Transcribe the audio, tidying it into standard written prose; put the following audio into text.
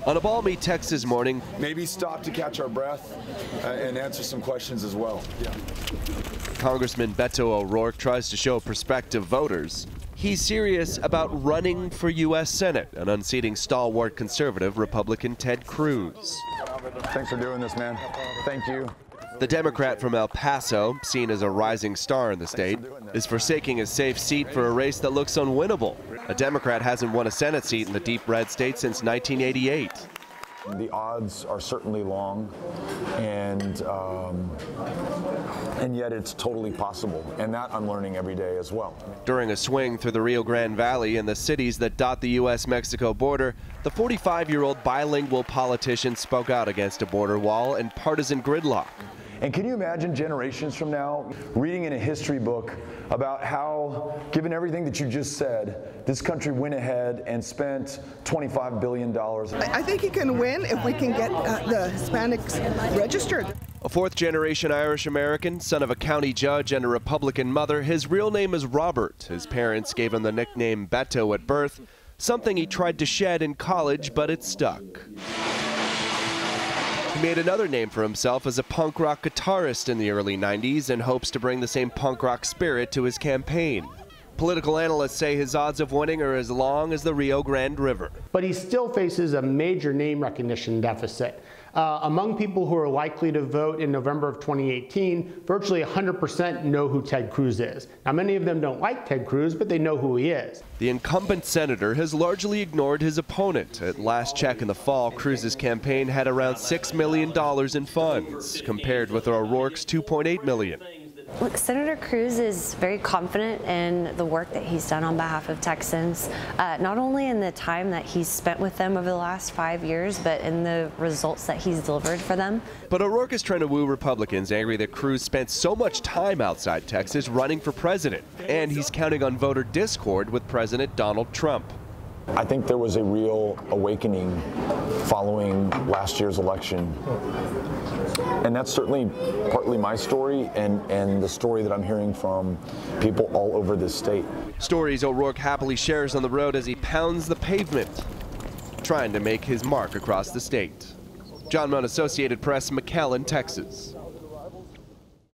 On a balmy Texas morning, maybe stop to catch our breath and answer some questions as well. Yeah. Congressman Beto O'Rourke tries to show prospective voters he's serious about running for U.S. Senate and unseating stalwart conservative Republican Ted Cruz. Thanks for doing this, man. Thank you. The Democrat from El Paso, seen as a rising star in the state, is forsaking a safe seat for a race that looks unwinnable. A Democrat hasn't won a Senate seat in the deep red state since 1988. The odds are certainly long, and yet it's totally possible, and that I'm learning every day as well. During a swing through the Rio Grande Valley and the cities that dot the U.S.-Mexico border, the 45-year-old bilingual politician spoke out against a border wall and partisan gridlock. And can you imagine generations from now reading in a history book about how, given everything that you just said, this country went ahead and spent $25 billion? I think he can win if we can get the Hispanics registered. A fourth-generation Irish-American, son of a county judge and a Republican mother, his real name is Robert. His parents gave him the nickname Beto at birth, something he tried to shed in college, but it stuck. He made another name for himself as a punk rock guitarist in the early 90s and hopes to bring the same punk rock spirit to his campaign. Political analysts say his odds of winning are as long as the Rio Grande River. But he still faces a major name recognition deficit. Among people who are likely to vote in November of 2018, virtually 100% know who Ted Cruz is. Now, many of them don't like Ted Cruz, but they know who he is. The incumbent senator has largely ignored his opponent. At last check in the fall, Cruz's campaign had around $6 million in funds, compared with O'Rourke's $2.8 million. Look, Senator Cruz is very confident in the work that he's done on behalf of Texans, not only in the time that he's spent with them over the last 5 years, but in the results that he's delivered for them. But O'Rourke is trying to woo Republicans, angry that Cruz spent so much time outside Texas running for president, and he's counting on voter discord with President Donald Trump. I think there was a real awakening following last year's election. And that's certainly partly my story and the story that I'm hearing from people all over this state. Stories O'Rourke happily shares on the road as he pounds the pavement, trying to make his mark across the state. John Munn, Associated Press, McAllen, Texas.